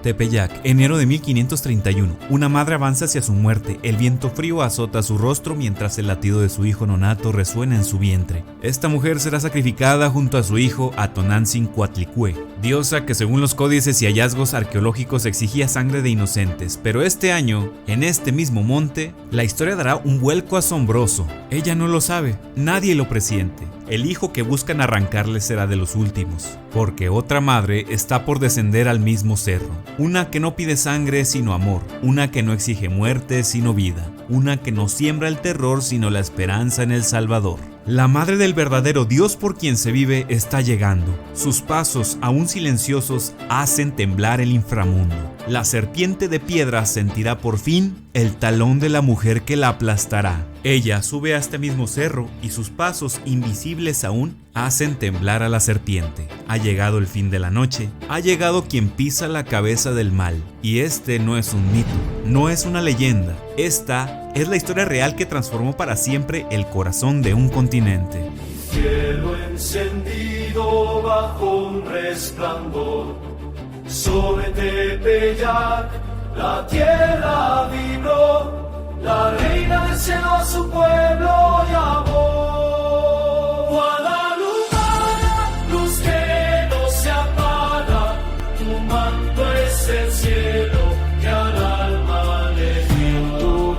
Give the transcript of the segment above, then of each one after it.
Tepeyac, enero de 1531. Una madre avanza hacia su muerte. El viento frío azota su rostro mientras el latido de su hijo nonato resuena en su vientre. Esta mujer será sacrificada junto a su hijo Atonantzin Coatlicue, diosa que según los códices y hallazgos arqueológicos exigía sangre de inocentes. Pero este año, en este mismo monte, la historia dará un vuelco asombroso. Ella no lo sabe, nadie lo presiente. El hijo que buscan arrancarle será de los últimos, porque otra madre está por descender al mismo cerro. Una que no pide sangre sino amor, una que no exige muerte sino vida, una que no siembra el terror sino la esperanza en el Salvador. La madre del verdadero Dios por quien se vive está llegando. Sus pasos, aún silenciosos, hacen temblar el inframundo. La serpiente de piedra sentirá por fin el talón de la mujer que la aplastará. Ella sube a este mismo cerro y sus pasos, invisibles aún, hacen temblar a la serpiente. Ha llegado el fin de la noche, ha llegado quien pisa la cabeza del mal. Y este no es un mito, no es una leyenda. Esta es la historia real que transformó para siempre el corazón de un continente. Cielo encendido bajo un resplandor, sobre Tepeyac la tierra vibró, la reina del cielo a su pueblo llamó. Guadalupana, luz que no se apaga, tu manto es el cielo que al alma le dio.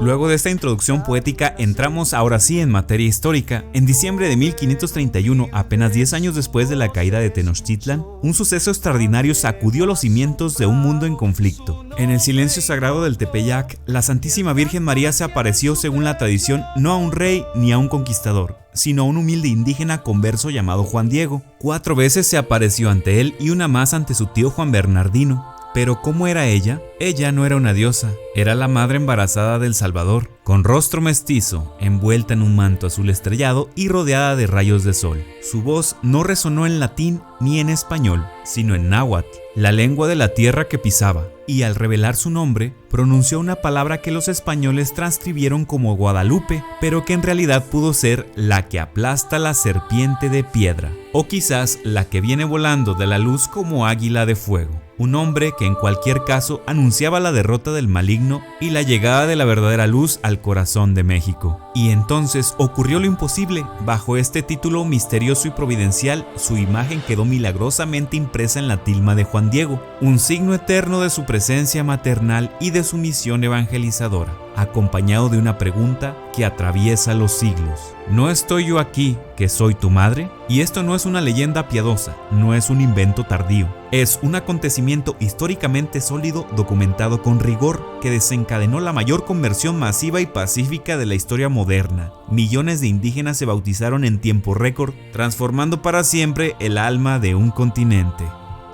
Luego de esta introducción poética, entramos ahora sí en materia histórica. En diciembre de 1531, apenas 10 años después de la caída de Tenochtitlan, un suceso extraordinario sacudió los cimientos de un mundo en conflicto. En el silencio sagrado del Tepeyac, la Santísima Virgen María se apareció, según la tradición, no a un rey ni a un conquistador, sino a un humilde indígena converso llamado Juan Diego. 4 veces se apareció ante él y una más ante su tío Juan Bernardino. Pero ¿cómo era ella? Ella no era una diosa, era la madre embarazada del Salvador, con rostro mestizo, envuelta en un manto azul estrellado y rodeada de rayos de sol. Su voz no resonó en latín ni en español, sino en náhuatl, la lengua de la tierra que pisaba, y al revelar su nombre, pronunció una palabra que los españoles transcribieron como Guadalupe, pero que en realidad pudo ser la que aplasta la serpiente de piedra, o quizás la que viene volando de la luz como águila de fuego. Un nombre que en cualquier caso anunciaba la derrota del maligno y la llegada de la verdadera luz al corazón de México. Y entonces ocurrió lo imposible. Bajo este título misterioso y providencial, su imagen quedó milagrosamente impresa en la tilma de Juan Diego, un signo eterno de su presencia maternal y de su misión evangelizadora, acompañado de una pregunta que atraviesa los siglos. ¿No estoy yo aquí, que soy tu madre? Y esto no es una leyenda piadosa, no es un invento tardío. Es un acontecimiento históricamente sólido, documentado con rigor, que desencadenó la mayor conversión masiva y pacífica de la historia moderna. Millones de indígenas se bautizaron en tiempo récord, transformando para siempre el alma de un continente.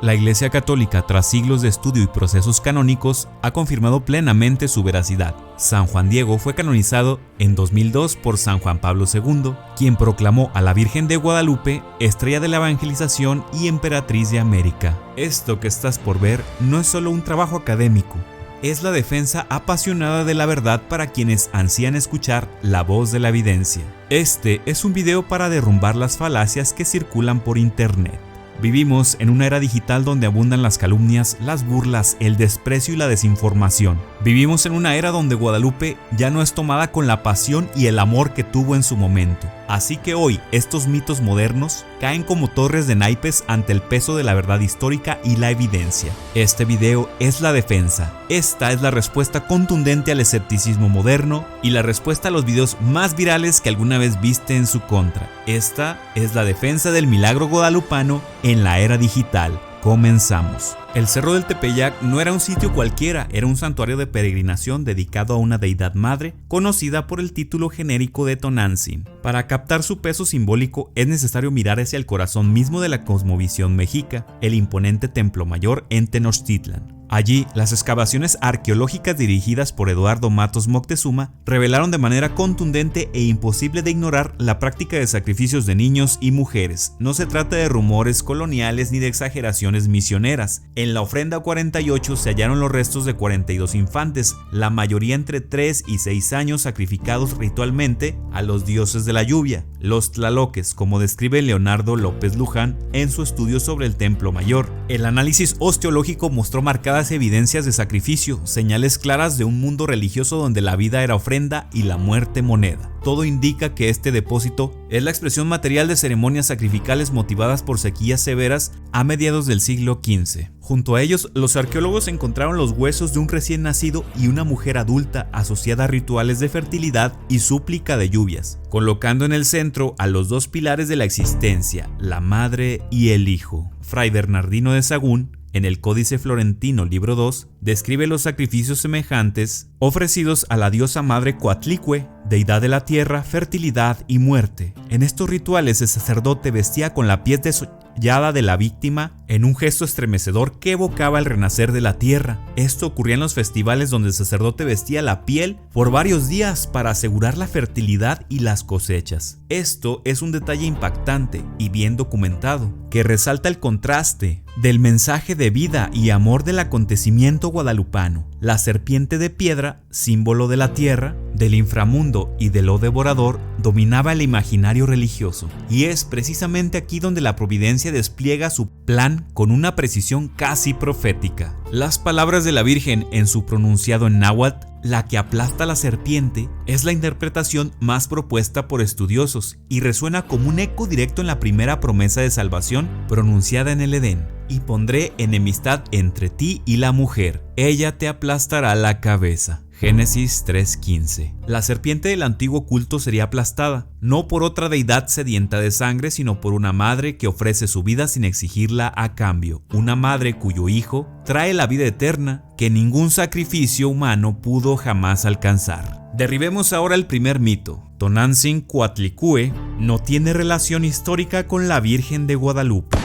La Iglesia Católica, tras siglos de estudio y procesos canónicos, ha confirmado plenamente su veracidad. San Juan Diego fue canonizado en 2002 por San Juan Pablo II, quien proclamó a la Virgen de Guadalupe estrella de la evangelización y emperatriz de América. Esto que estás por ver no es solo un trabajo académico, es la defensa apasionada de la verdad para quienes ansían escuchar la voz de la evidencia. Este es un video para derrumbar las falacias que circulan por internet. Vivimos en una era digital donde abundan las calumnias, las burlas, el desprecio y la desinformación. Vivimos en una era donde Guadalupe ya no es tomada con la pasión y el amor que tuvo en su momento. Así que hoy estos mitos modernos caen como torres de naipes ante el peso de la verdad histórica y la evidencia. Este video es la defensa. Esta es la respuesta contundente al escepticismo moderno y la respuesta a los videos más virales que alguna vez viste en su contra. Esta es la defensa del milagro guadalupano en la era digital. Comenzamos. El Cerro del Tepeyac no era un sitio cualquiera, era un santuario de peregrinación dedicado a una deidad madre, conocida por el título genérico de Tonantzin. Para captar su peso simbólico es necesario mirar hacia el corazón mismo de la cosmovisión mexica, el imponente Templo Mayor en Tenochtitlan. Allí, las excavaciones arqueológicas dirigidas por Eduardo Matos Moctezuma revelaron de manera contundente e imposible de ignorar la práctica de sacrificios de niños y mujeres. No se trata de rumores coloniales ni de exageraciones misioneras. En la ofrenda 48 se hallaron los restos de 42 infantes, la mayoría entre 3 y 6 años, sacrificados ritualmente a los dioses de la lluvia, los tlaloques, como describe Leonardo López Luján en su estudio sobre el Templo Mayor. El análisis osteológico mostró marcadas evidencias de sacrificio, señales claras de un mundo religioso donde la vida era ofrenda y la muerte moneda. Todo indica que este depósito es la expresión material de ceremonias sacrificales motivadas por sequías severas a mediados del siglo XV. Junto a ellos, los arqueólogos encontraron los huesos de un recién nacido y una mujer adulta asociada a rituales de fertilidad y súplica de lluvias, colocando en el centro a los dos pilares de la existencia, la madre y el hijo. Fray Bernardino de Sahagún, en el Códice Florentino, libro 2, describe los sacrificios semejantes ofrecidos a la diosa madre Coatlicue, deidad de la tierra, fertilidad y muerte. En estos rituales el sacerdote vestía con la piel desollada de la víctima en un gesto estremecedor que evocaba el renacer de la tierra. Esto ocurría en los festivales donde el sacerdote vestía la piel por varios días para asegurar la fertilidad y las cosechas. Esto es un detalle impactante y bien documentado, que resalta el contraste del mensaje de vida y amor del acontecimiento guadalupano. La serpiente de piedra, símbolo de la tierra, del inframundo y de lo devorador, dominaba el imaginario religioso, y es precisamente aquí donde la providencia despliega su plan con una precisión casi profética. Las palabras de la Virgen en su pronunciado en náhuatl, la que aplasta a la serpiente, es la interpretación más propuesta por estudiosos y resuena como un eco directo en la primera promesa de salvación pronunciada en el Edén: y pondré enemistad entre ti y la mujer, ella te aplastará la cabeza. Génesis 3:15. La serpiente del antiguo culto sería aplastada, no por otra deidad sedienta de sangre, sino por una madre que ofrece su vida sin exigirla a cambio, una madre cuyo hijo trae la vida eterna que ningún sacrificio humano pudo jamás alcanzar. Derribemos ahora el primer mito. Tonantzin Coatlicue no tiene relación histórica con la Virgen de Guadalupe.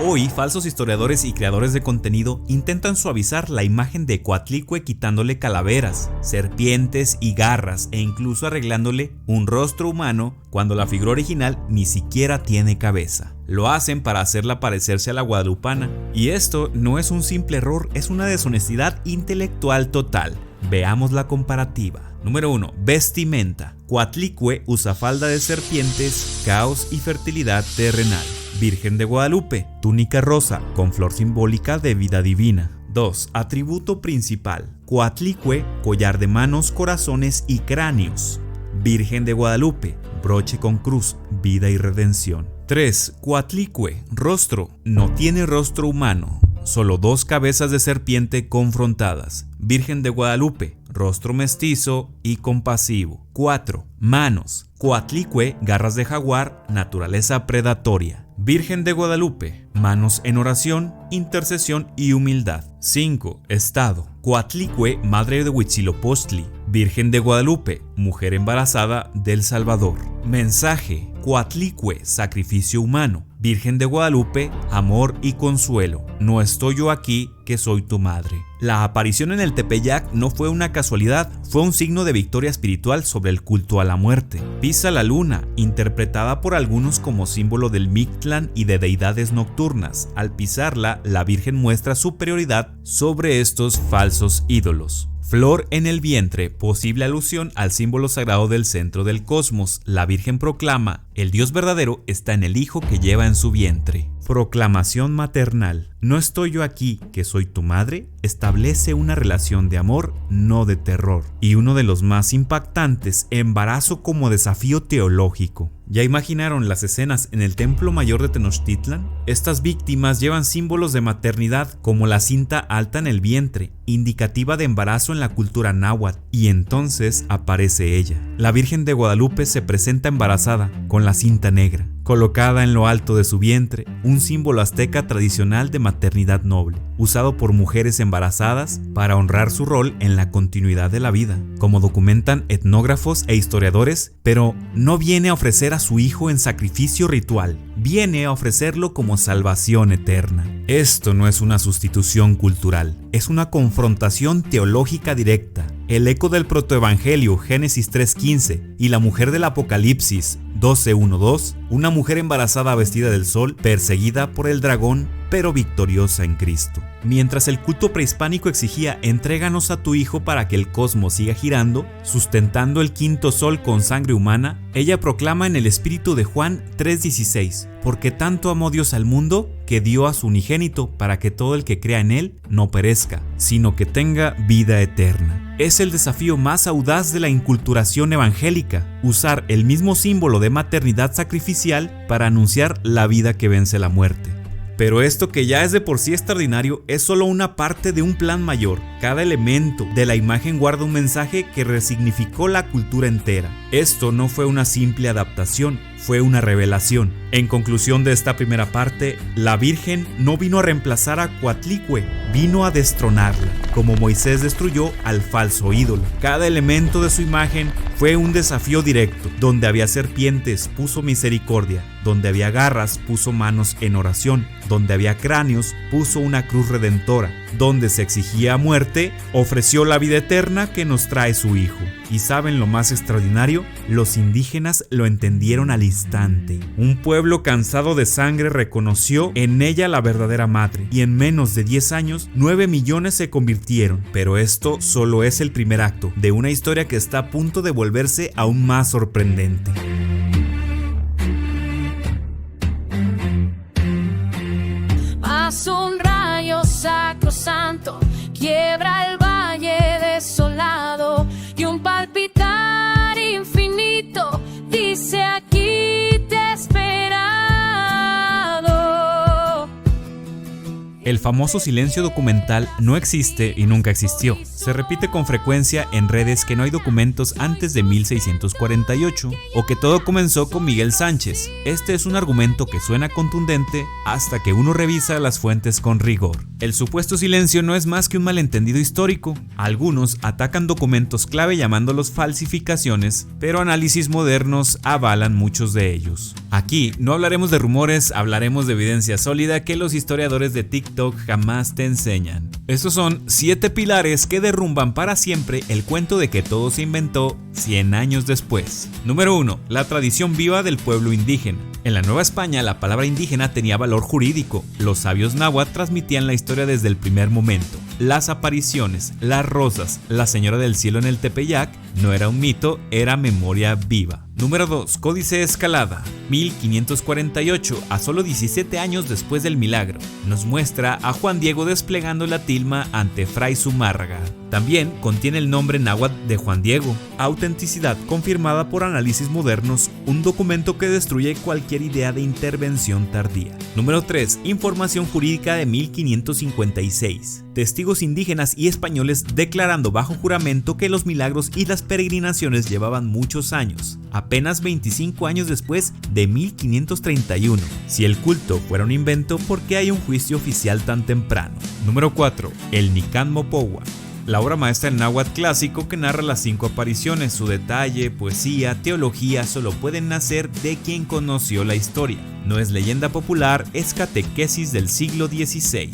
Hoy, falsos historiadores y creadores de contenido intentan suavizar la imagen de Coatlicue quitándole calaveras, serpientes y garras e incluso arreglándole un rostro humano cuando la figura original ni siquiera tiene cabeza. Lo hacen para hacerla parecerse a la guadalupana, y esto no es un simple error, es una deshonestidad intelectual total. Veamos la comparativa. Número 1. Vestimenta. Coatlicue usa falda de serpientes, caos y fertilidad terrenal. Virgen de Guadalupe, túnica rosa con flor simbólica de vida divina. 2. Atributo principal. Coatlicue, collar de manos, corazones y cráneos. Virgen de Guadalupe, broche con cruz, vida y redención. 3. Coatlicue, rostro. No tiene rostro humano, solo dos cabezas de serpiente confrontadas. Virgen de Guadalupe, rostro mestizo y compasivo. 4. Manos. Coatlicue, garras de jaguar, naturaleza predatoria. Virgen de Guadalupe, manos en oración, intercesión y humildad. 5. Estado. Coatlicue, madre de Huitzilopochtli. Virgen de Guadalupe, mujer embarazada del Salvador. Mensaje. Coatlicue, sacrificio humano. Virgen de Guadalupe, amor y consuelo. No estoy yo aquí, que soy tu madre. La aparición en el Tepeyac no fue una casualidad, fue un signo de victoria espiritual sobre el culto a la muerte. Pisa la luna, interpretada por algunos como símbolo del Mictlán y de deidades nocturnas. Al pisarla, la Virgen muestra superioridad sobre estos falsos ídolos. Flor en el vientre, posible alusión al símbolo sagrado del centro del cosmos. La Virgen proclama: el Dios verdadero está en el Hijo que lleva en su vientre. Proclamación maternal. No estoy yo aquí, que soy tu madre, establece una relación de amor, no de terror. Y uno de los más impactantes, embarazo como desafío teológico. ¿Ya imaginaron las escenas en el Templo Mayor de Tenochtitlan? Estas víctimas llevan símbolos de maternidad, como la cinta alta en el vientre, indicativa de embarazo en la cultura náhuatl, y entonces aparece ella. La Virgen de Guadalupe se presenta embarazada, con la cinta negra, colocada en lo alto de su vientre, un símbolo azteca tradicional de maternidad noble, usado por mujeres embarazadas para honrar su rol en la continuidad de la vida, como documentan etnógrafos e historiadores, pero no viene a ofrecer a su hijo en sacrificio ritual, viene a ofrecerlo como salvación eterna. Esto no es una sustitución cultural, es una confrontación teológica directa. El eco del protoevangelio Génesis 3:15 y la mujer del Apocalipsis 12:1-2, una mujer embarazada vestida del sol, perseguida por el dragón, pero victoriosa en Cristo. Mientras el culto prehispánico exigía entréganos a tu hijo para que el cosmos siga girando, sustentando el quinto sol con sangre humana, ella proclama en el espíritu de Juan 3:16, porque tanto amó Dios al mundo que dio a su unigénito para que todo el que crea en él no perezca, sino que tenga vida eterna. Es el desafío más audaz de la inculturación evangélica, usar el mismo símbolo de maternidad sacrificial para anunciar la vida que vence la muerte. Pero esto, que ya es de por sí extraordinario, es solo una parte de un plan mayor. Cada elemento de la imagen guarda un mensaje que resignificó la cultura entera. Esto no fue una simple adaptación, fue una revelación. En conclusión de esta primera parte, la Virgen no vino a reemplazar a Coatlicue, vino a destronarla, como Moisés destruyó al falso ídolo. Cada elemento de su imagen fue un desafío directo. Donde había serpientes, puso misericordia. Donde había garras, puso manos en oración. Donde había cráneos, puso una cruz redentora. Donde se exigía muerte, ofreció la vida eterna que nos trae su Hijo. ¿Y saben lo más extraordinario? Los indígenas lo entendieron al instante. Un pueblo cansado de sangre reconoció en ella la verdadera madre, y en menos de 10 años, 9 millones se convirtieron. Pero esto solo es el primer acto de una historia que está a punto de volverse aún más sorprendente. Pasa un rayo sacrosanto, quiebra el valle desolado, y un palpitar infinito dice: aquí te he esperado. El famoso silencio documental no existe y nunca existió. Se repite con frecuencia en redes que no hay documentos antes de 1648 o que todo comenzó con Miguel Sánchez. Este es un argumento que suena contundente hasta que uno revisa las fuentes con rigor. El supuesto silencio no es más que un malentendido histórico. Algunos atacan documentos clave llamándolos falsificaciones, pero análisis modernos avalan muchos de ellos. Aquí no hablaremos de rumores, hablaremos de evidencia sólida que los historiadores de TikTok jamás te enseñan. Estos son 7 pilares que derrumban para siempre el cuento de que todo se inventó 100 años después. Número 1. La tradición viva del pueblo indígena. En la Nueva España, la palabra indígena tenía valor jurídico. Los sabios náhuatl transmitían la historia desde el primer momento. Las apariciones, las rosas, la señora del cielo en el Tepeyac no era un mito, era memoria viva. Número 2. Códice Escalada, 1548, a solo 17 años después del milagro. Nos muestra a Juan Diego desplegando la tilma ante Fray Zumárraga. También contiene el nombre náhuatl de Juan Diego. Autenticidad confirmada por análisis modernos, un documento que destruye cualquier idea de intervención tardía. Número 3. Información jurídica de 1556. Testigos indígenas y españoles declarando bajo juramento que los milagros y las peregrinaciones llevaban muchos años, apenas 25 años después de 1531. Si el culto fuera un invento, ¿por qué hay un juicio oficial tan temprano? Número 4. El Nican Mopohua. La obra maestra del náhuatl clásico que narra las 5 apariciones. Su detalle, poesía, teología solo pueden nacer de quien conoció la historia. No es leyenda popular, es catequesis del siglo XVI.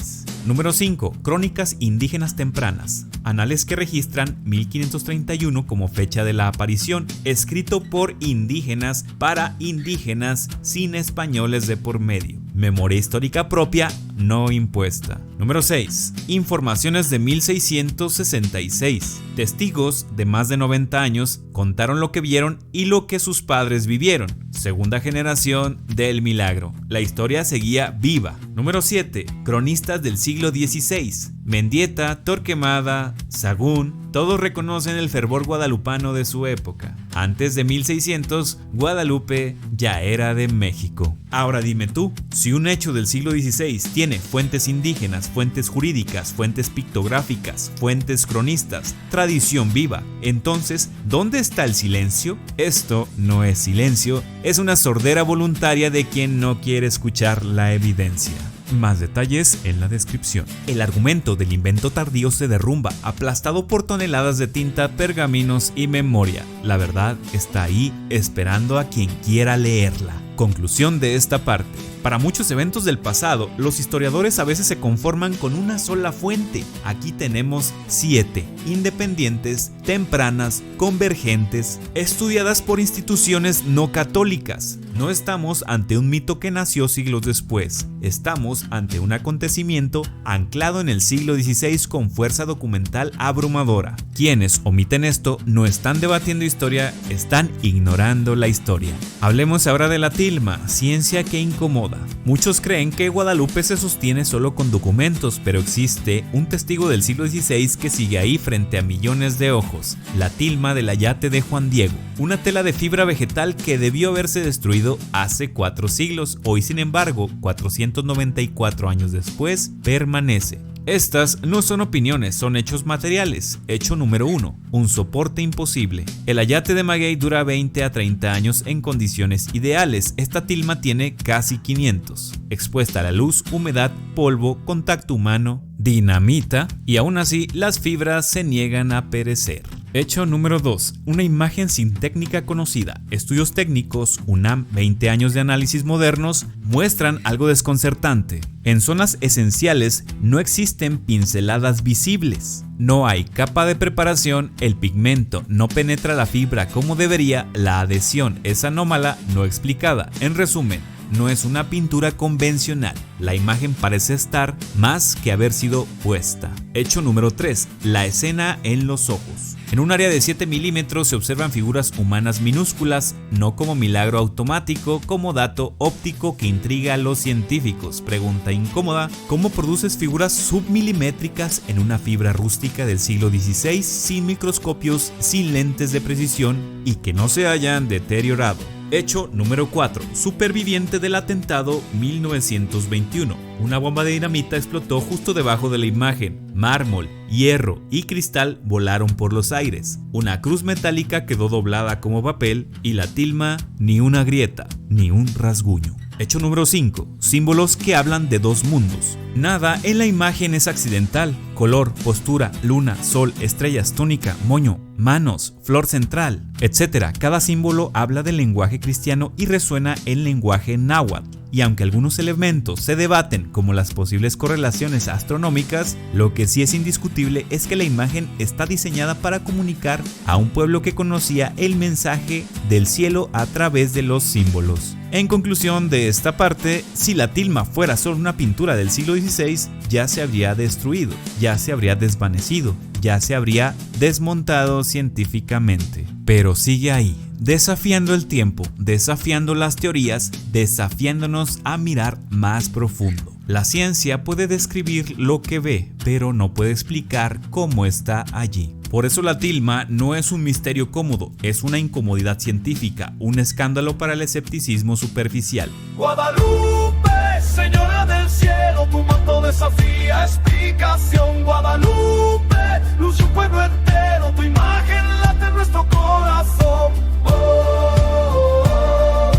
Número 5. Crónicas indígenas tempranas. Anales que registran 1531 como fecha de la aparición, escrito por indígenas para indígenas sin españoles de por medio. Memoria histórica propia, no impuesta. Número 6. Informaciones de 1666. Testigos de más de 90 años contaron lo que vieron y lo que sus padres vivieron. Segunda generación del milagro. La historia seguía viva. Número 7. Cronistas del siglo XVI. Mendieta, Torquemada, Sagún, todos reconocen el fervor guadalupano de su época. Antes de 1600, Guadalupe ya era de México. Ahora dime tú, si un hecho del siglo XVI tiene fuentes indígenas, fuentes jurídicas, fuentes pictográficas, fuentes cronistas, tradición viva, entonces, ¿dónde está el silencio? Esto no es silencio, es una sordera voluntaria de quien no quiere escuchar la evidencia. Más detalles en la descripción. El argumento del invento tardío se derrumba, aplastado por toneladas de tinta, pergaminos y memoria. La verdad está ahí, esperando a quien quiera leerla. Conclusión de esta parte. Para muchos eventos del pasado, los historiadores a veces se conforman con una sola fuente. Aquí tenemos 7, independientes, tempranas, convergentes, estudiadas por instituciones no católicas. No estamos ante un mito que nació siglos después, estamos ante un acontecimiento anclado en el siglo XVI con fuerza documental abrumadora. Quienes omiten esto no están debatiendo historia, están ignorando la historia. Hablemos ahora de la tilma, ciencia que incomoda. Muchos creen que Guadalupe se sostiene solo con documentos, pero existe un testigo del siglo XVI que sigue ahí frente a millones de ojos, la tilma del ayate de Juan Diego, una tela de fibra vegetal que debió haberse destruido hace 4 siglos, hoy sin embargo, 494 años después, permanece. Estas no son opiniones, son hechos materiales. Hecho número 1, un soporte imposible. El ayate de maguey dura 20 a 30 años en condiciones ideales. Esta tilma tiene casi 500. Expuesta a la luz, humedad, polvo, contacto humano, dinamita, y aún así las fibras se niegan a perecer. Hecho número 2, una imagen sin técnica conocida. Estudios técnicos, UNAM, 20 años de análisis modernos, muestran algo desconcertante. En zonas esenciales no existen pinceladas visibles. No hay capa de preparación, el pigmento no penetra la fibra como debería, la adhesión es anómala, no explicada. En resumen, no es una pintura convencional. La imagen parece estar más que haber sido puesta. Hecho número 3, la escena en los ojos. En un área de 7 milímetros se observan figuras humanas minúsculas, no como milagro automático, como dato óptico que intriga a los científicos. Pregunta incómoda, ¿cómo produces figuras submilimétricas en una fibra rústica del siglo XVI sin microscopios, sin lentes de precisión y que no se hayan deteriorado? Hecho número 4, superviviente del atentado 1921. Una bomba de dinamita explotó justo debajo de la imagen. Mármol, hierro y cristal volaron por los aires. Una cruz metálica quedó doblada como papel y la tilma ni una grieta, ni un rasguño. Hecho número 5, símbolos que hablan de 2 mundos. Nada en la imagen es accidental. Color, postura, luna, sol, estrellas, túnica, moño, manos, flor central, etc. Cada símbolo habla del lenguaje cristiano y resuena en lenguaje náhuatl. Y aunque algunos elementos se debaten como las posibles correlaciones astronómicas, lo que sí es indiscutible es que la imagen está diseñada para comunicar a un pueblo que conocía el mensaje del cielo a través de los símbolos. En conclusión de esta parte, si la tilma fuera solo una pintura del siglo XVI, ya se habría destruido, ya se habría desvanecido, ya se habría desmontado científicamente. Pero sigue ahí, desafiando el tiempo, desafiando las teorías, desafiándonos a mirar más profundo. La ciencia puede describir lo que ve, pero no puede explicar cómo está allí. Por eso la tilma no es un misterio cómodo, es una incomodidad científica, un escándalo para el escepticismo superficial. Guadalupe, señora del cielo, tu manto desafía explicación. Guadalupe, luz un pueblo entero, tu imagen late en nuestro corazón. Oh, oh, oh,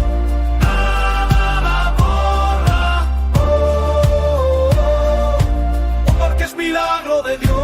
nada la borra. Oh, oh, oh, porque es milagro de Dios.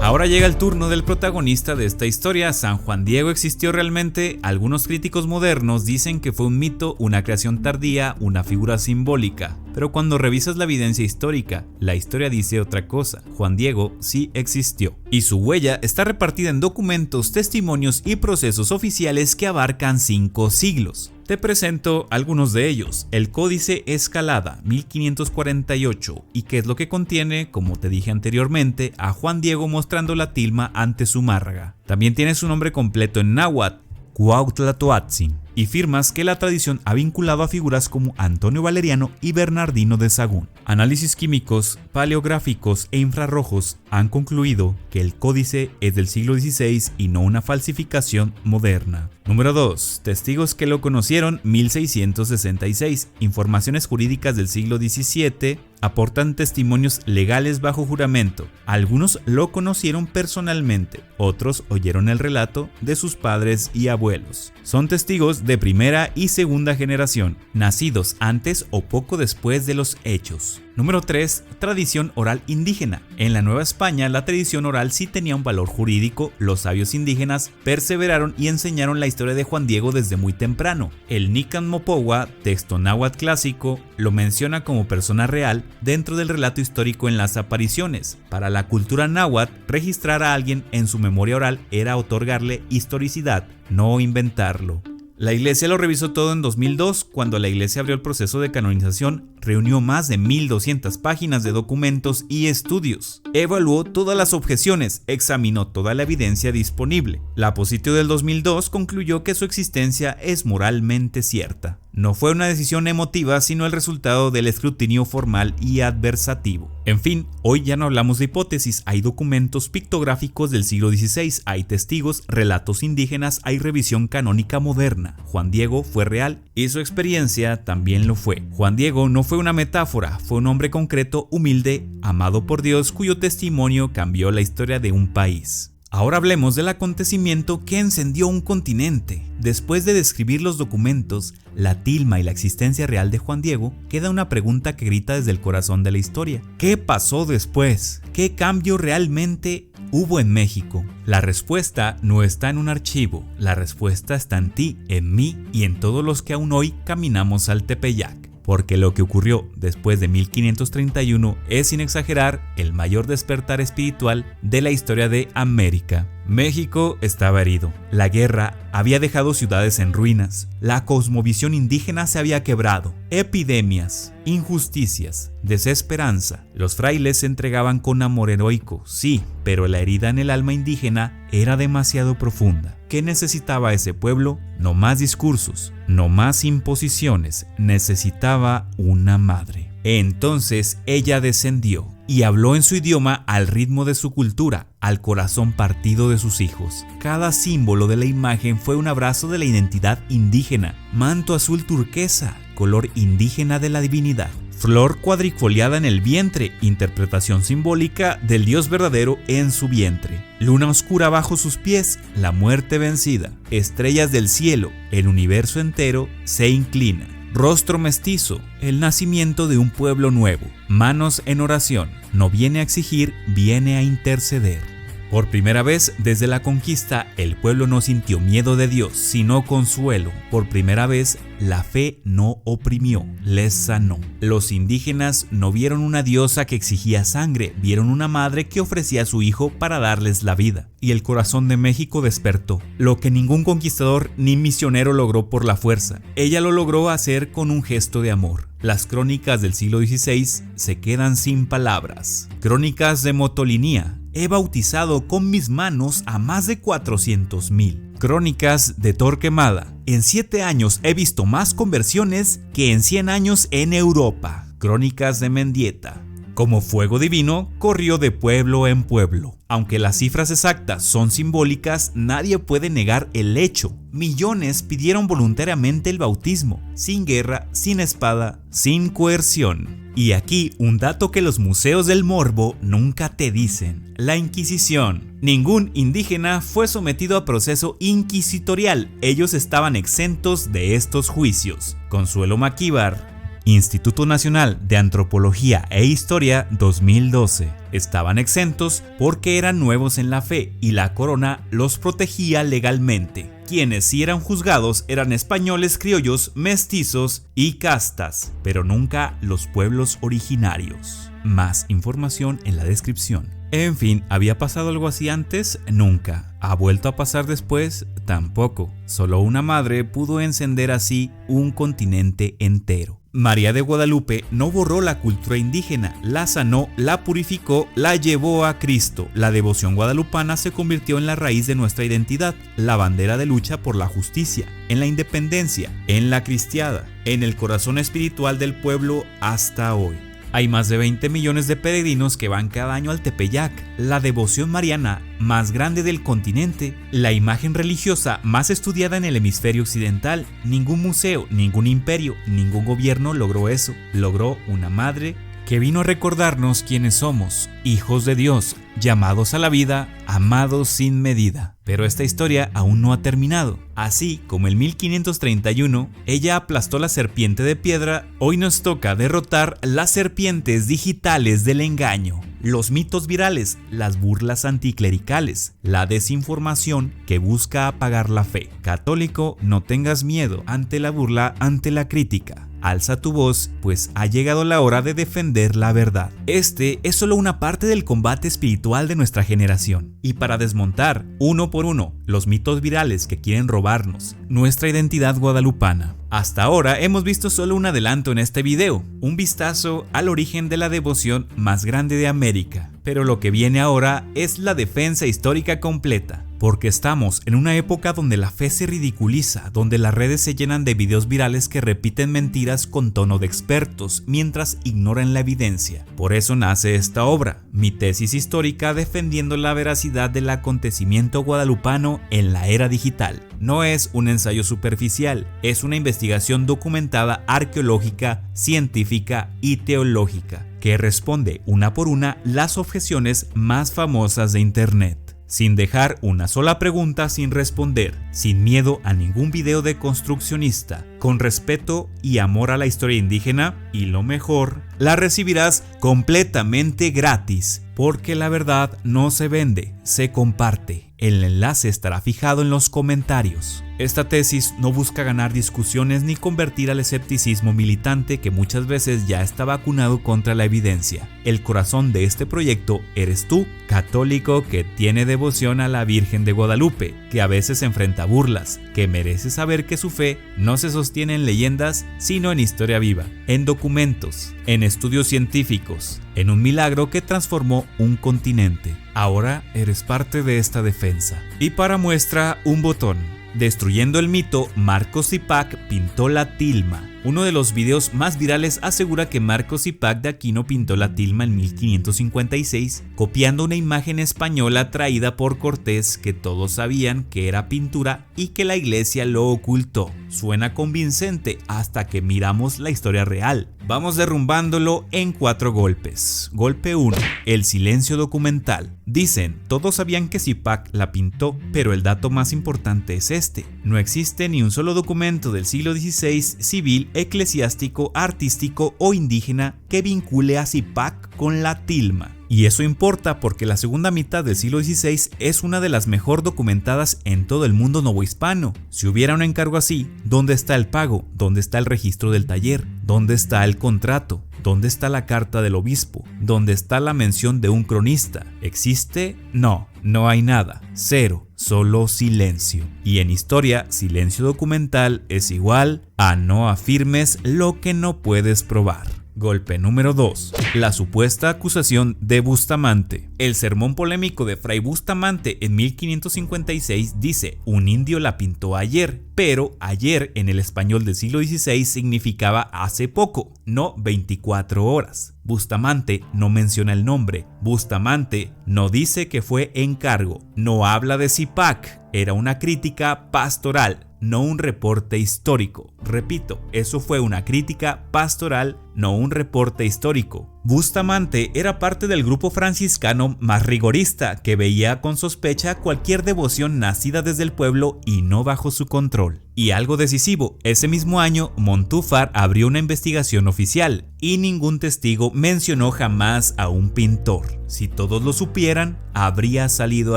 Ahora llega el turno del protagonista de esta historia. ¿San Juan Diego existió realmente? Algunos críticos modernos dicen que fue un mito, una creación tardía, una figura simbólica. Pero cuando revisas la evidencia histórica, la historia dice otra cosa. Juan Diego sí existió. Y su huella está repartida en documentos, testimonios y procesos oficiales que abarcan 5 siglos. Te presento algunos de ellos. El Códice Escalada, 1548. ¿Y qué es lo que contiene? Como te dije anteriormente, a Juan Diego mostrando la tilma ante Zumárraga. También tiene su nombre completo en náhuatl, Cuauhtlatoatzin. y firmas que la tradición ha vinculado a figuras como Antonio Valeriano y Bernardino de Sahagún. Análisis químicos, paleográficos e infrarrojos han concluido que el códice es del siglo XVI y no una falsificación moderna. Número 2. Testigos que lo conocieron 1666. Informaciones jurídicas del siglo XVII aportan testimonios legales bajo juramento. Algunos lo conocieron personalmente, otros oyeron el relato de sus padres y abuelos. Son testigos de primera y segunda generación, nacidos antes o poco después de los hechos. Número 3. Tradición oral indígena. En la Nueva España, la tradición oral sí tenía un valor jurídico. Los sabios indígenas perseveraron y enseñaron la historia de Juan Diego desde muy temprano. El Nican Mopohua, texto náhuatl clásico, lo menciona como persona real dentro del relato histórico en las apariciones. Para la cultura náhuatl, registrar a alguien en su memoria oral era otorgarle historicidad, no inventarlo. La iglesia lo revisó todo en 2002, cuando la iglesia abrió el proceso de canonización, reunió más de 1200 páginas de documentos y estudios, evaluó todas las objeciones, examinó toda la evidencia disponible. La Positio del 2002 concluyó que su existencia es moralmente cierta. No fue una decisión emotiva, sino el resultado del escrutinio formal y adversativo. En fin, hoy ya no hablamos de hipótesis, hay documentos pictográficos del siglo XVI, hay testigos, relatos indígenas, hay revisión canónica moderna. Juan Diego fue real y su experiencia también lo fue. Juan Diego no fue una metáfora, fue un hombre concreto, humilde, amado por Dios, cuyo testimonio cambió la historia de un país. Ahora hablemos del acontecimiento que encendió un continente. Después de describir los documentos, la tilma y la existencia real de Juan Diego, queda una pregunta que grita desde el corazón de la historia. ¿Qué pasó después? ¿Qué cambio realmente hubo en México? La respuesta no está en un archivo, la respuesta está en ti, en mí y en todos los que aún hoy caminamos al Tepeyac. Porque lo que ocurrió después de 1531 es, sin exagerar, el mayor despertar espiritual de la historia de América. México estaba herido, la guerra había dejado ciudades en ruinas, la cosmovisión indígena se había quebrado, epidemias, injusticias, desesperanza. Los frailes se entregaban con amor heroico, sí, pero la herida en el alma indígena era demasiado profunda. ¿Qué necesitaba ese pueblo? No más discursos, no más imposiciones, necesitaba una madre. Entonces ella descendió y habló en su idioma al ritmo de su cultura, al corazón partido de sus hijos. Cada símbolo de la imagen fue un abrazo de la identidad indígena, manto azul turquesa, color indígena de la divinidad. Flor cuadrifoliada en el vientre, interpretación simbólica del Dios verdadero en su vientre. Luna oscura bajo sus pies, la muerte vencida. Estrellas del cielo, el universo entero se inclina. Rostro mestizo, el nacimiento de un pueblo nuevo. Manos en oración, no viene a exigir, viene a interceder. Por primera vez desde la conquista, el pueblo no sintió miedo de Dios, sino consuelo. Por primera vez, la fe no oprimió, les sanó. Los indígenas no vieron una diosa que exigía sangre, vieron una madre que ofrecía a su hijo para darles la vida. Y el corazón de México despertó, lo que ningún conquistador ni misionero logró por la fuerza. Ella lo logró hacer con un gesto de amor. Las crónicas del siglo XVI se quedan sin palabras. Crónicas de Motolinía. He bautizado con mis manos a más de 400,000. Crónicas de Torquemada. En 7 años he visto más conversiones que en 100 años en Europa. Crónicas de Mendieta. Como fuego divino, corrió de pueblo en pueblo. Aunque las cifras exactas son simbólicas, nadie puede negar el hecho. Millones pidieron voluntariamente el bautismo, sin guerra, sin espada, sin coerción. Y aquí un dato que los museos del morbo nunca te dicen: la Inquisición. Ningún indígena fue sometido a proceso inquisitorial, ellos estaban exentos de estos juicios. Consuelo Maquíbar, Instituto Nacional de Antropología e Historia 2012. Estaban exentos porque eran nuevos en la fe y la corona los protegía legalmente. Quienes sí eran juzgados eran españoles, criollos, mestizos y castas, pero nunca los pueblos originarios. Más información en la descripción. En fin, ¿había pasado algo así antes? Nunca. ¿Ha vuelto a pasar después? Tampoco. Solo una madre pudo encender así un continente entero. María de Guadalupe no borró la cultura indígena, la sanó, la purificó, la llevó a Cristo. La devoción guadalupana se convirtió en la raíz de nuestra identidad, la bandera de lucha por la justicia, en la independencia, en la cristiada, en el corazón espiritual del pueblo hasta hoy. Hay más de 20 millones de peregrinos que van cada año al Tepeyac, la devoción mariana más grande del continente, la imagen religiosa más estudiada en el hemisferio occidental. Ningún museo, ningún imperio, ningún gobierno logró eso. Logró una madre que vino a recordarnos quiénes somos, hijos de Dios, llamados a la vida, amados sin medida. Pero esta historia aún no ha terminado. Así como en 1531 ella aplastó la serpiente de piedra, hoy nos toca derrotar las serpientes digitales del engaño, los mitos virales, las burlas anticlericales, la desinformación que busca apagar la fe. Católico, no tengas miedo ante la burla, ante la crítica. Alza tu voz, pues ha llegado la hora de defender la verdad. Este es solo una parte del combate espiritual de nuestra generación. Y para desmontar, uno por uno, los mitos virales que quieren robarnos nuestra identidad guadalupana. Hasta ahora hemos visto solo un adelanto en este video, un vistazo al origen de la devoción más grande de América. Pero lo que viene ahora es la defensa histórica completa. Porque estamos en una época donde la fe se ridiculiza, donde las redes se llenan de videos virales que repiten mentiras con tono de expertos, mientras ignoran la evidencia. Por eso nace esta obra, mi tesis histórica defendiendo la veracidad del acontecimiento guadalupano en la era digital. No es un ensayo superficial, es una investigación documentada arqueológica, científica y teológica, que responde una por una las objeciones más famosas de internet, sin dejar una sola pregunta sin responder, sin miedo a ningún video de construccionista, con respeto y amor a la historia indígena, y lo mejor, la recibirás completamente gratis, porque la verdad no se vende, se comparte. El enlace estará fijado en los comentarios. Esta tesis no busca ganar discusiones ni convertir al escepticismo militante que muchas veces ya está vacunado contra la evidencia. El corazón de este proyecto eres tú, católico que tiene devoción a la Virgen de Guadalupe, que a veces enfrenta burlas, que merece saber que su fe no se sostiene en leyendas, sino en historia viva, en documentos, en estudios científicos, en un milagro que transformó un continente. Ahora eres parte de esta defensa. Y para muestra, un botón. Destruyendo el mito, Marcos Zipac pintó la tilma. Uno de los videos más virales asegura que Marcos Zipac de Aquino pintó la tilma en 1556, copiando una imagen española traída por Cortés que todos sabían que era pintura y que la iglesia lo ocultó. Suena convincente hasta que miramos la historia real. Vamos derrumbándolo en 4 golpes. Golpe 1. El silencio documental. Dicen, todos sabían que Zipac la pintó, pero el dato más importante es este. No existe ni un solo documento del siglo XVI civil, eclesiástico, artístico o indígena que vincule a Zipac con la tilma. Y eso importa porque la segunda mitad del siglo XVI es una de las mejor documentadas en todo el mundo novohispano. Si hubiera un encargo así, ¿dónde está el pago? ¿Dónde está el registro del taller? ¿Dónde está el contrato? ¿Dónde está la carta del obispo? ¿Dónde está la mención de un cronista? ¿Existe? No, no hay nada. Cero. Solo silencio. Y en historia, silencio documental es igual a no afirmes lo que no puedes probar. Golpe número 2. La supuesta acusación de Bustamante. El sermón polémico de Fray Bustamante en 1556 dice: un indio la pintó ayer, pero ayer en el español del siglo XVI significaba hace poco, no 24 horas. Bustamante no menciona el nombre, Bustamante no dice que fue encargo, no habla de Zipac, era una crítica pastoral, no un reporte histórico. Repito, eso fue una crítica pastoral, no un reporte histórico. Bustamante era parte del grupo franciscano más rigorista que veía con sospecha cualquier devoción nacida desde el pueblo y no bajo su control. Y algo decisivo, ese mismo año Montúfar abrió una investigación oficial y ningún testigo mencionó jamás a un pintor. Si todos lo supieran, habría salido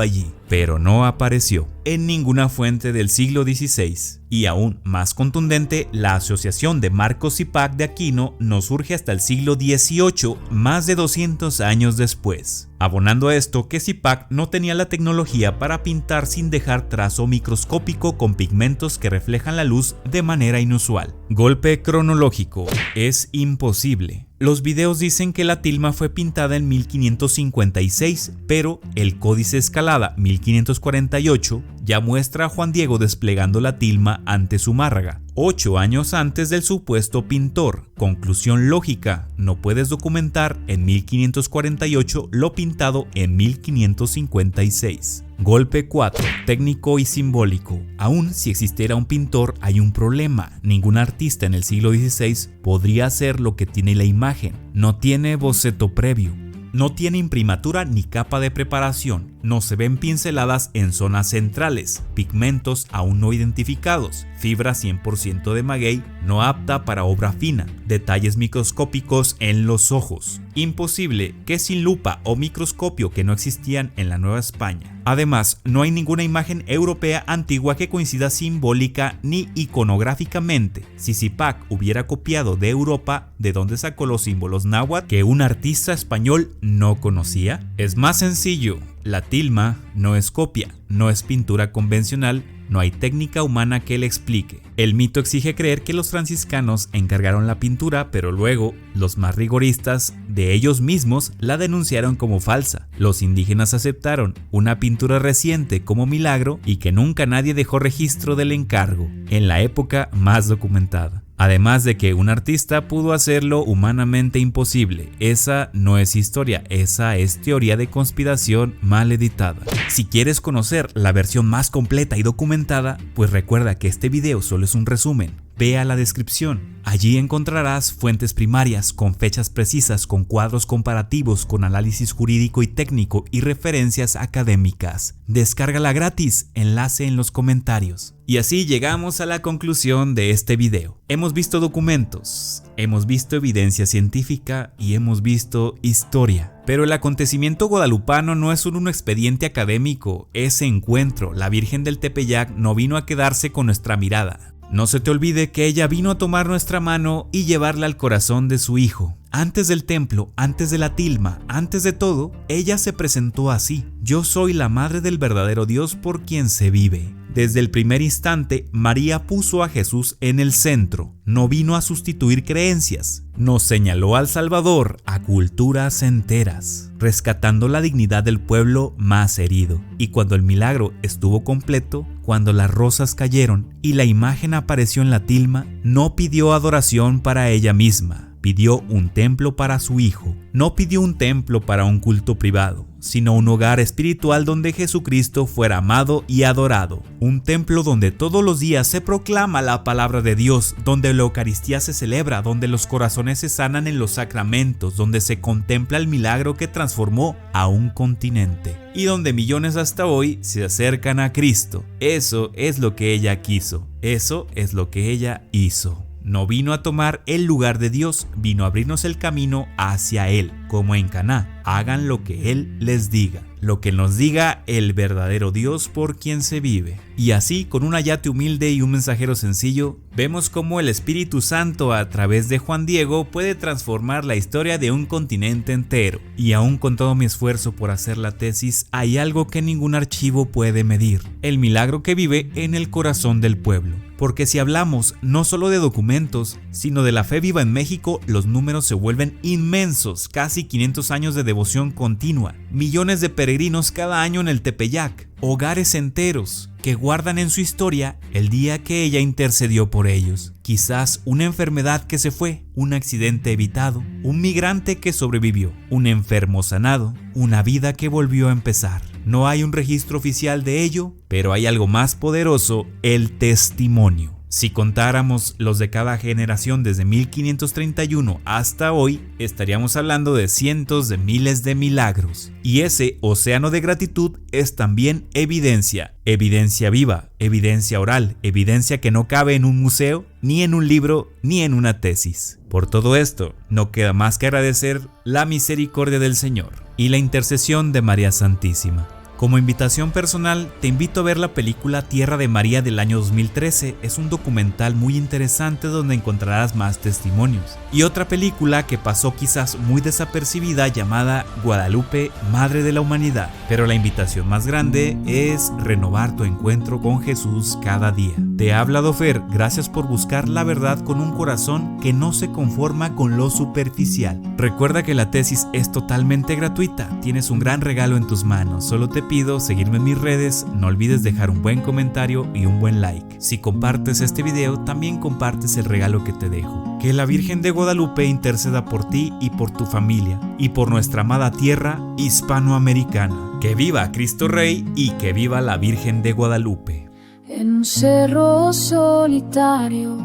allí. pero no apareció en ninguna fuente del siglo XVI. Y aún más contundente, la asociación de Marco Zipac de Aquino no surge hasta el siglo XVIII, más de 200 años después, abonando a esto que Zipac no tenía la tecnología para pintar sin dejar trazo microscópico con pigmentos que reflejan la luz de manera inusual. Golpe cronológico: es imposible. Los videos dicen que la tilma fue pintada en 1556, pero el Códice Escalada 1548 ya muestra a Juan Diego desplegando la tilma ante Zumárraga, 8 años antes del supuesto pintor. Conclusión lógica: no puedes documentar en 1548 lo pintado en 1556. Golpe 4. Técnico y simbólico. Aún si existiera un pintor, hay un problema. Ningún artista en el siglo XVI podría hacer lo que tiene la imagen. No tiene boceto previo. No tiene imprimatura ni capa de preparación, no se ven pinceladas en zonas centrales, pigmentos aún no identificados, fibra 100% de maguey no apta para obra fina, detalles microscópicos en los ojos. Imposible que sin lupa o microscopio que no existían en la Nueva España. Además, no hay ninguna imagen europea antigua que coincida simbólica ni iconográficamente. Si Zipac hubiera copiado de Europa, ¿de dónde sacó los símbolos náhuatl que un artista español no conocía? Es más sencillo. La tilma no es copia, no es pintura convencional, no hay técnica humana que le explique. El mito exige creer que los franciscanos encargaron la pintura, pero luego los más rigoristas de ellos mismos la denunciaron como falsa. Los indígenas aceptaron una pintura reciente como milagro y que nunca nadie dejó registro del encargo, en la época más documentada. Además de que un artista pudo hacerlo humanamente imposible. Esa no es historia, esa es teoría de conspiración mal editada. Si quieres conocer la versión más completa y documentada, pues recuerda que este video solo es un resumen. Ve a la descripción. Allí encontrarás fuentes primarias con fechas precisas, con cuadros comparativos, con análisis jurídico y técnico y referencias académicas. Descárgala gratis, enlace en los comentarios. Y así llegamos a la conclusión de este video. Hemos visto documentos, hemos visto evidencia científica y hemos visto historia. Pero el acontecimiento guadalupano no es un expediente académico, ese encuentro, la Virgen del Tepeyac no vino a quedarse con nuestra mirada. No se te olvide que ella vino a tomar nuestra mano y llevarla al corazón de su hijo. Antes del templo, antes de la tilma, antes de todo, ella se presentó así: yo soy la madre del verdadero Dios por quien se vive. Desde el primer instante, María puso a Jesús en el centro, no vino a sustituir creencias, nos señaló al Salvador a culturas enteras, rescatando la dignidad del pueblo más herido. Y cuando el milagro estuvo completo, cuando las rosas cayeron y la imagen apareció en la tilma, no pidió adoración para ella misma. Pidió un templo para su hijo. No pidió un templo para un culto privado, sino un hogar espiritual donde Jesucristo fuera amado y adorado. Un templo donde todos los días se proclama la palabra de Dios, donde la Eucaristía se celebra, donde los corazones se sanan en los sacramentos, donde se contempla el milagro que transformó a un continente y donde millones hasta hoy se acercan a Cristo. Eso es lo que ella quiso. Eso es lo que ella hizo. No vino a tomar el lugar de Dios, vino a abrirnos el camino hacia Él, como en Caná. Hagan lo que Él les diga, lo que nos diga el verdadero Dios por quien se vive. Y así, con un ayate humilde y un mensajero sencillo, vemos cómo el Espíritu Santo a través de Juan Diego puede transformar la historia de un continente entero. Y aún con todo mi esfuerzo por hacer la tesis, hay algo que ningún archivo puede medir: el milagro que vive en el corazón del pueblo. Porque si hablamos no solo de documentos, sino de la fe viva en México, los números se vuelven inmensos. Casi 500 años de devoción continua, millones de peregrinos cada año en el Tepeyac, hogares enteros que guardan en su historia el día que ella intercedió por ellos. Quizás una enfermedad que se fue, un accidente evitado, un migrante que sobrevivió, un enfermo sanado, una vida que volvió a empezar. No hay un registro oficial de ello, pero hay algo más poderoso: el testimonio. Si contáramos los de cada generación desde 1531 hasta hoy, estaríamos hablando de cientos de miles de milagros. Y ese océano de gratitud es también evidencia. Evidencia viva, evidencia oral, evidencia que no cabe en un museo, ni en un libro, ni en una tesis. Por todo esto, no queda más que agradecer la misericordia del Señor y la intercesión de María Santísima. Como invitación personal, te invito a ver la película Tierra de María del año 2013, es un documental muy interesante donde encontrarás más testimonios. Y otra película que pasó quizás muy desapercibida llamada Guadalupe, Madre de la Humanidad. Pero la invitación más grande es renovar tu encuentro con Jesús cada día. Te habla Dofer, gracias por buscar la verdad con un corazón que no se conforma con lo superficial. Recuerda que la tesis es totalmente gratuita, tienes un gran regalo en tus manos, solo te pido seguirme en mis redes, no olvides dejar un buen comentario y un buen like. Si compartes este video, también compartes el regalo que te dejo. Que la Virgen de Guadalupe interceda por ti y por tu familia, y por nuestra amada tierra hispanoamericana. Que viva Cristo Rey y que viva la Virgen de Guadalupe. En un cerro solitario,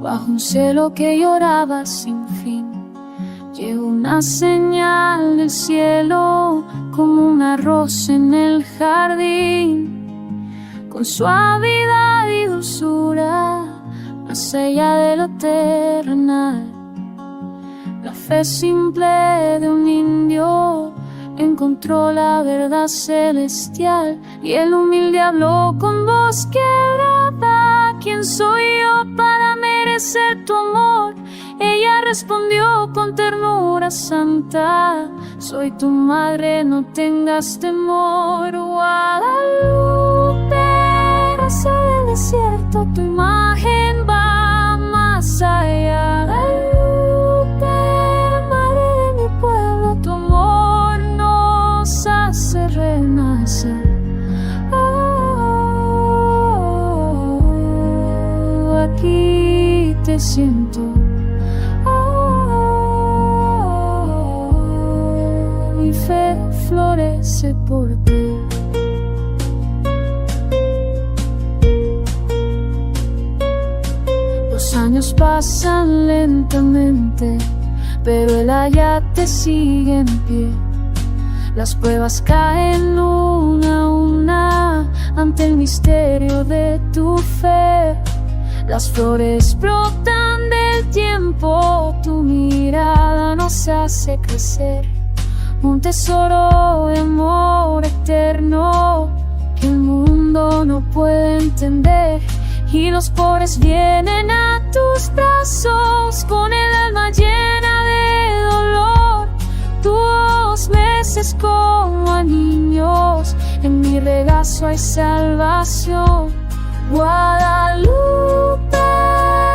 bajo un cielo que lloraba sin fin, llegó una señal del cielo como una rosa en el jardín, con suavidad y dulzura, más allá de lo terrenal. La fe simple de un indio encontró la verdad celestial, y el humilde habló con voz quebrada: ¿quién soy yo para merecer tu amor? Ella respondió con ternura santa: soy tu madre, no tengas temor. Guadalupe, rosa del desierto, tu imagen va más allá. Guadalupe, madre de mi pueblo, tu amor nos hace renacer. Aquí te siento. Mi fe florece por ti. Los años pasan lentamente, pero el allá te sigue en pie. Las pruebas caen una a una ante el misterio de tu fe. Las flores brotan del tiempo, tu mirada nos hace crecer. Un tesoro de amor eterno que el mundo no puede entender. Y los pobres vienen a tus brazos con el alma llena de dolor. Tus meses como a niños, en mi regazo hay salvación. Guadalupe,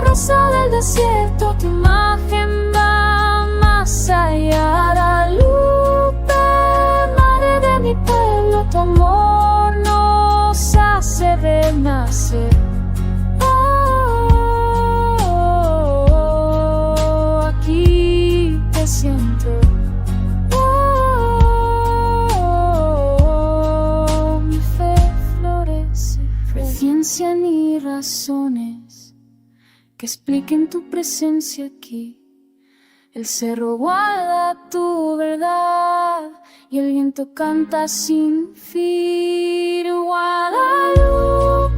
rosa del desierto, tu imagen va más allá. Guadalupe, madre de mi pueblo, tu amor nos hace renacer. Aquí te siento. Mi fe florece. Ciencia ni razones que expliquen tu presencia aquí. El cerro guarda tu verdad y el viento canta sin fin. Guadalupe,